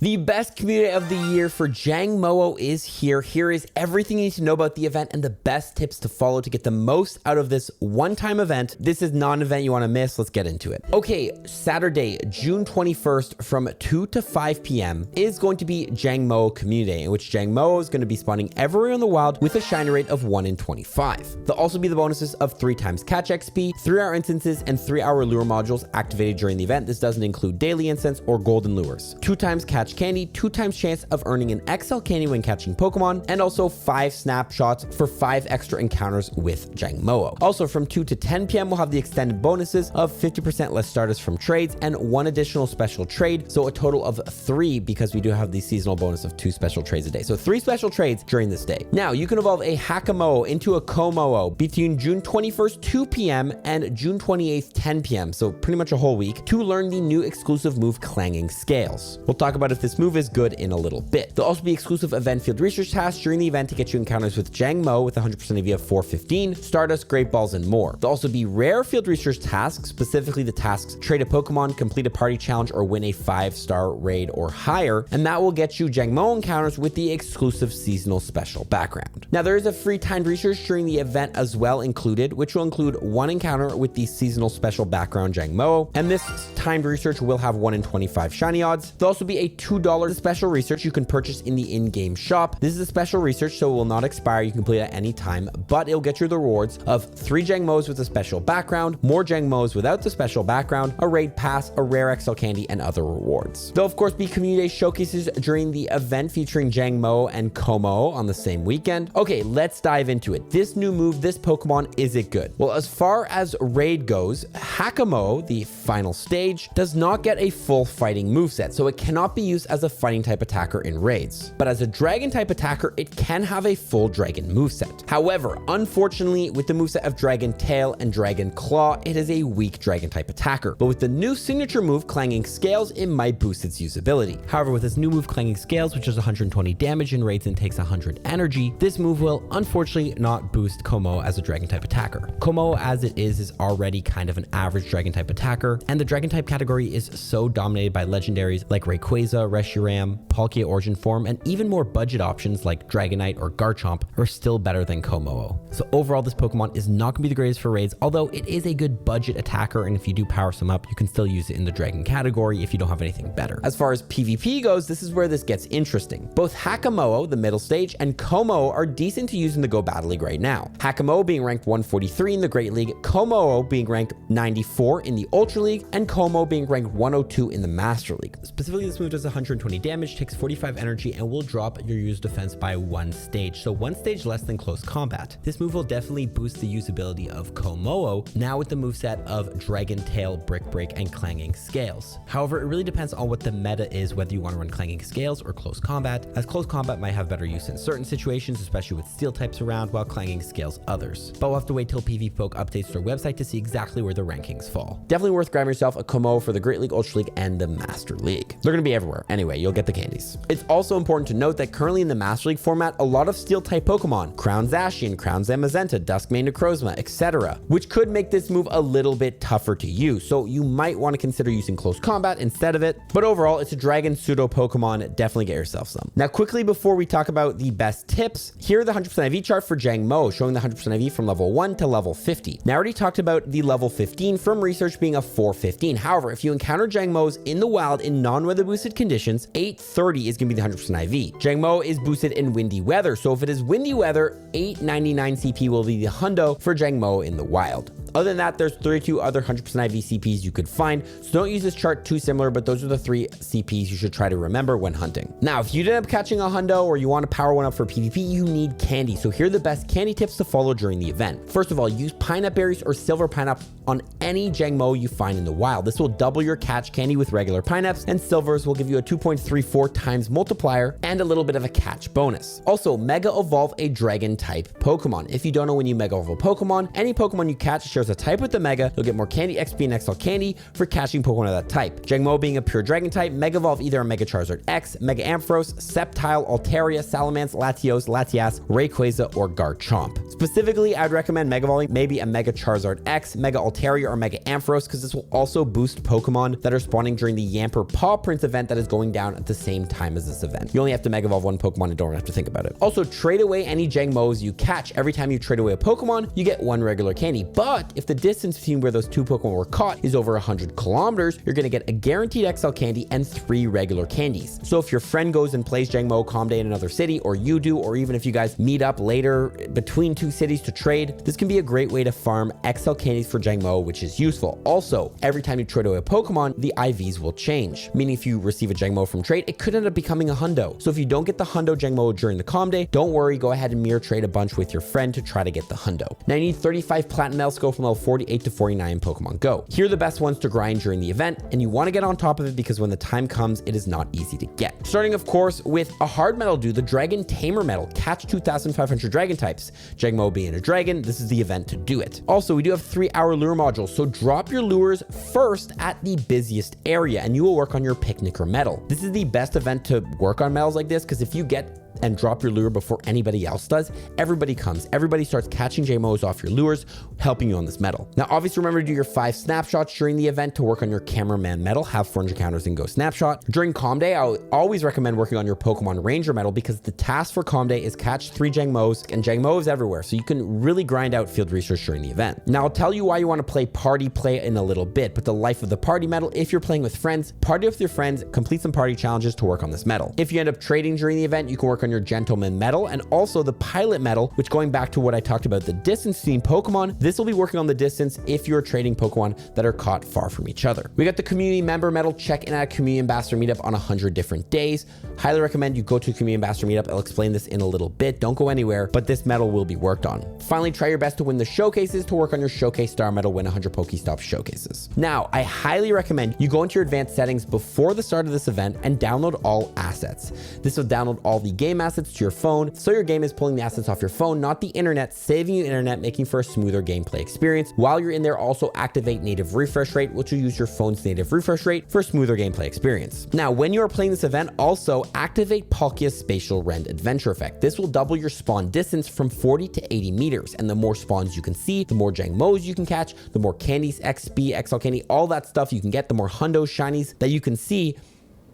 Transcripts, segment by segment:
The best community of the year for Jangmo-o is here. Here is everything you need to know about the event and the best tips to follow to get the most out of this one-time event. This is not an event you want to miss. Let's get into it. Okay, Saturday, June 21st from 2 to 5 p.m. is going to be Jangmo-o Community Day, in which Jangmo-o is going to be spawning everywhere in the wild with a shiny rate of 1 in 25. There'll also be the bonuses of 3 times catch XP, 3-hour instances, and 3-hour lure modules activated during the event. This doesn't include daily incense or golden lures. 2 times catch candy, 2 times chance of earning an XL candy when catching Pokemon, and also 5 snapshots for 5 extra encounters with Jangmo-o. Also from 2 to 10 p.m. we'll have the extended bonuses of 50% less starters from trades and 1 additional special trade, so a total of 3 because we do have the seasonal bonus of 2 special trades a day. So 3 special trades during this day. Now you can evolve a Kammo-o into a Kammo-o between June 21st 2 p.m. and June 28th 10 p.m. so pretty much a whole week to learn the new exclusive move Clanging Scales. We'll talk about if this move is good in a little bit. There'll also be exclusive event field research tasks during the event to get you encounters with Jangmo-o with 100% EV of 415, Stardust, Great Balls, and more. There'll also be rare field research tasks, specifically the tasks trade a Pokemon, complete a party challenge, or win a 5-star raid or higher, and that will get you Jangmo-o encounters with the exclusive seasonal special background. Now there is a free timed research during the event as well included, which will include 1 encounter with the seasonal special background Jangmo-o, and this timed research will have 1 in 25 shiny odds. There'll also be a $2 special research you can purchase in the in-game shop. This is a special research, so it will not expire. You can complete it at any time, but it'll get you the rewards of 3 Jangmo-os with a special background, more Jangmo-os without the special background, a raid pass, a rare XL candy, and other rewards. There'll of course be community day showcases during the event featuring Jangmo-o and Kammo-o on the same weekend. Okay, let's dive into it. This new move, this Pokemon, is it good? Well, as far as raid goes, Kammo-o, the final stage, does not get a full fighting moveset, so it cannot be used as a fighting type attacker in raids. But as a dragon type attacker, it can have a full dragon moveset. However, unfortunately, with the moveset of Dragon Tail and Dragon Claw, it is a weak dragon type attacker. But with the new signature move, Clanging Scales, it might boost its usability. However, with this new move, Clanging Scales, which does 120 damage in raids and takes 100 energy, this move will unfortunately not boost Kammo-o as a dragon type attacker. Kammo-o as it is already kind of an average dragon type attacker, and the dragon type category is so dominated by legendaries like Rayquaza, Reshiram, Palkia Origin Form, and even more budget options like Dragonite or Garchomp are still better than Kammo-o. So overall, this Pokemon is not going to be the greatest for raids, although it is a good budget attacker, and if you do power some up, you can still use it in the dragon category if you don't have anything better. As far as PvP goes, this is where this gets interesting. Both Kammo-o, the middle stage, and Kammo-o are decent to use in the Go Battle League right now. Kammo-o being ranked 143 in the Great League, Kammo-o being ranked 94 in the Ultra League, and Kammo-o being ranked 102 in the Master League. Specifically, this move does 120 damage, takes 45 energy, and will drop your user defense by 1 stage, so 1 stage less than close combat. This move will definitely boost the usability of Kammo-o, now with the moveset of Dragon Tail, Brick Break, and Clanging Scales. However, it really depends on what the meta is, whether you want to run Clanging Scales or close combat, as close combat might have better use in certain situations, especially with steel types around, while Clanging Scales others. But we'll have to wait till PvPoke updates their website to see exactly where the rankings fall. Definitely worth grabbing yourself a Kammo-o for the Great League, Ultra League, and the Master League. They're going to be everywhere. Anyway, you'll get the candies. It's also important to note that currently in the Master League format, a lot of steel type Pokemon, Crown Zacian, Crown Zamazenta, Duskmane Necrozma, etc., which could make this move a little bit tougher to use, so you might want to consider using close combat instead of it. But overall, it's a dragon pseudo Pokemon. Definitely get yourself some. Now quickly before we talk about the best tips, here are the 100% IV chart for Jangmo-o, showing the 100% IV from level 1 to level 50. Now I already talked about the level 15 from research being a 415. However, if you encounter Jangmo-os in the wild in non-weather boosted conditions, 830 is going to be the 100% IV. Jangmo-o is boosted in windy weather, so if it is windy weather, 899 CP will be the hundo for Jangmo-o in the wild. Other than that, there's 32 other 100% IV CPs you could find, so don't use this chart too similar, but those are the 3 CPs you should try to remember when hunting. Now, if you did end up catching a hundo or you want to power one up for PvP, you need candy. So here are the best candy tips to follow during the event. First of all, use pineapple berries or silver pineapple on any Jangmo-o you find in the wild. This will double your catch candy with regular pineapples, and silvers will give you a 2.34 times multiplier and a little bit of a catch bonus. Also, Mega Evolve a dragon type Pokemon. If you don't know when you Mega Evolve a Pokemon, any Pokemon you catch shares shares a type with the Mega, you'll get more candy, XP, and XL candy for catching Pokemon of that type. Jangmo-o being a pure Dragon type, Mega Evolve either a Mega Charizard X, Mega Ampharos, Sceptile, Altaria, Salamence, Latios, Latias, Rayquaza, or Garchomp. Specifically, I'd recommend Mega Evolving maybe a Mega Charizard X, Mega Altaria, or Mega Ampharos, because this will also boost Pokemon that are spawning during the Yamper Paw Prints event that is going down at the same time as this event. You only have to Mega Evolve one Pokemon and don't have to think about it. Also, trade away any Jangmo-os you catch. Every time you trade away a Pokemon, you get one regular candy. But if the distance between where those two Pokemon were caught is over 100 kilometers, you're going to get a guaranteed XL candy and 3 regular candies. So if your friend goes and plays Jangmo-o Calm Day in another city, or you do, or even if you guys meet up later between 2 cities to trade, this can be a great way to farm XL candies for Jangmo-o, which is useful. Also, every time you trade away a Pokemon, the IVs will change, meaning if you receive a Jangmo-o from trade, it could end up becoming a hundo. So if you don't get the hundo Jangmo-o during the Calm Day, don't worry, go ahead and mirror trade a bunch with your friend to try to get the hundo. Now you need 35 Platinum medals to go from level 48 to 49 in Pokemon Go. Here are the best ones to grind during the event, and you want to get on top of it because when the time comes, it is not easy to get. Starting, of course, with a hard medal due, the Dragon Tamer medal. Catch 2,500 Dragon types. Jangmo-o being a dragon, this is the event to do it. Also, we do have 3-hour lure modules, so drop your lures first at the busiest area, and you will work on your Picnicker medal. This is the best event to work on medals like this, because if you get and drop your lure before anybody else does, everybody comes. Everybody starts catching Jangmo-os off your lures, helping you on this medal. Now, obviously, remember to do your 5 snapshots during the event to work on your cameraman medal, have 400 encounters and go snapshot. During Calm Day, I always recommend working on your Pokemon Ranger medal because the task for Calm Day is catch 3 Jangmo-os, and Jangmo-os everywhere, so you can really grind out field research during the event. Now, I'll tell you why you want to play Party Play in a little bit, but the Life of the Party medal, if you're playing with friends, party with your friends, complete some party challenges to work on this medal. If you end up trading during the event, you can work on your Gentleman medal and also the Pilot medal, which, going back to what I talked about, the distance between Pokemon, this will be working on the distance if you're trading Pokemon that are caught far from each other. We got the Community Member medal. Check in at a Community Ambassador meetup on 100 different days. Highly recommend you go to a Community Ambassador meetup. I'll explain this in a little bit. Don't go anywhere, but this medal will be worked on. Finally, try your best to win the showcases. To work on your Showcase Star medal, win 100 Pokestop showcases. Now, I highly recommend you go into your advanced settings before the start of this event and download all assets. This will download all the game assets to your phone, so your game is pulling the assets off your phone, not the internet, saving you internet, making for a smoother gameplay experience. While you're in there, also activate native refresh rate, which will use your phone's native refresh rate for a smoother gameplay experience. Now, when you are playing this event, also activate Palkia's Spatial Rend Adventure Effect. This will double your spawn distance from 40 to 80 meters, and the more spawns you can see, the more Jangmo-os you can catch, the more candies, XP, XL candy, all that stuff you can get, the more hundos, shinies that you can see,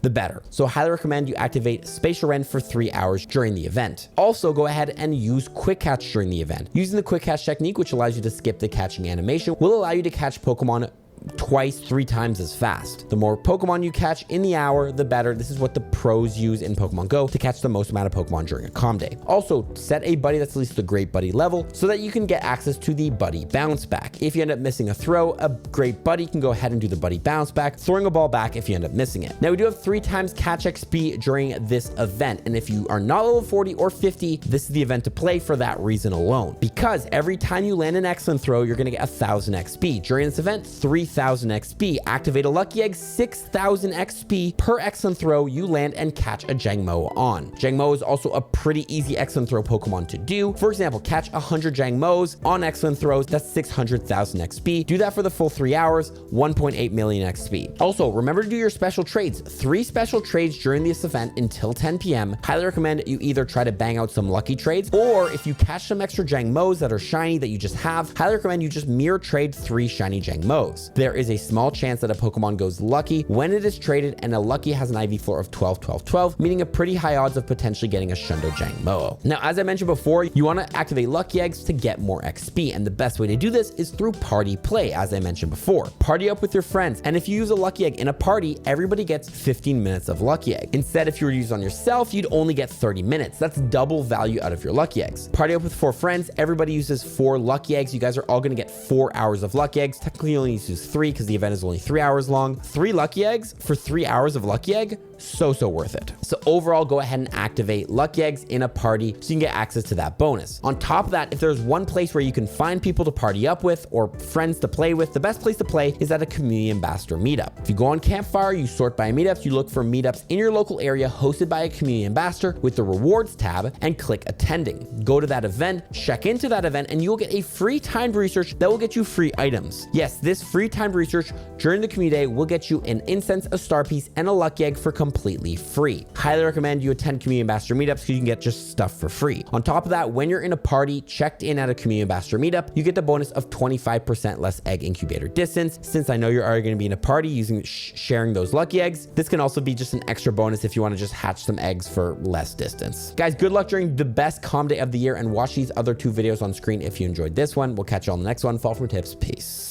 the better. So I highly recommend you activate Spatial Rend for 3 hours during the event. Also, go ahead and use Quick Catch during the event. Using the Quick Catch technique, which allows you to skip the catching animation, will allow you to catch Pokemon twice, 3 times as fast. The more Pokemon you catch in the hour, the better. This is what the pros use in Pokemon Go to catch the most amount of Pokemon during a Calm Day. Also, set a buddy that's at least the Great Buddy level so that you can get access to the Buddy Bounce Back. If you end up missing a throw, a Great Buddy can go ahead and do the Buddy Bounce Back, throwing a ball back if you end up missing it. Now, we do have 3 times catch XP during this event, and if you are not level 40 or 50, this is the event to play for that reason alone. Because every time you land an excellent throw, you're going to get 1,000 XP. During this event, 3,000 XP. Activate a Lucky Egg, 6,000 XP per excellent throw you land and catch a Jangmo-o on. Jangmo-o is also a pretty easy excellent throw Pokemon to do. For example, catch 100 Jangmo-os on excellent throws, that's 600,000 XP. Do that for the full 3 hours, 1.8 million XP. Also, remember to do your special trades. 3 special trades during this event until 10 p.m. Highly recommend you either try to bang out some lucky trades, or if you catch some extra Jangmo-os that are shiny that you just have, highly recommend you just mirror trade 3 shiny Jangmo-os. There is a small chance that a Pokemon goes lucky when it is traded, and a lucky has an IV floor of 12, 12, 12, meaning a pretty high odds of potentially getting a Shundo Jangmo-o. Now, as I mentioned before, you want to activate Lucky Eggs to get more XP, and the best way to do this is through Party Play, as I mentioned before. Party up with your friends, and if you use a Lucky Egg in a party, everybody gets 15 minutes of Lucky Egg. Instead, if you were to use on yourself, you'd only get 30 minutes. That's double value out of your Lucky Eggs. Party up with 4 friends, everybody uses 4 Lucky Eggs. You guys are all going to get 4 hours of Lucky Eggs. Technically, you only use 3 because the event is only 3 hours long. 3 lucky eggs for 3 hours of lucky egg. So worth it. So overall, go ahead and activate lucky eggs in a party so you can get access to that bonus. On top of that, if there's one place where you can find people to party up with or friends to play with, the best place to play is at a community ambassador meetup. If you go on Campfire, you sort by meetups, you look for meetups in your local area hosted by a community ambassador with the rewards tab and click attending. Go to that event, check into that event, and you'll get a free timed research that will get you free items. Yes, this free timed research during the community day will get you an incense, a star piece, and a lucky egg for completely free. Highly recommend you attend community ambassador meetups because you can get just stuff for free. On top of that, when you're in a party checked in at a community ambassador meetup, you get the bonus of 25% less egg incubator distance. Since I know you're already going to be in a party using sharing those lucky eggs, this can also be just an extra bonus if you want to just hatch some eggs for less distance. Guys, good luck during the best comm day of the year, and watch these other 2 videos on screen if you enjoyed this one. We'll catch you on the next one. Fall from tips. Peace.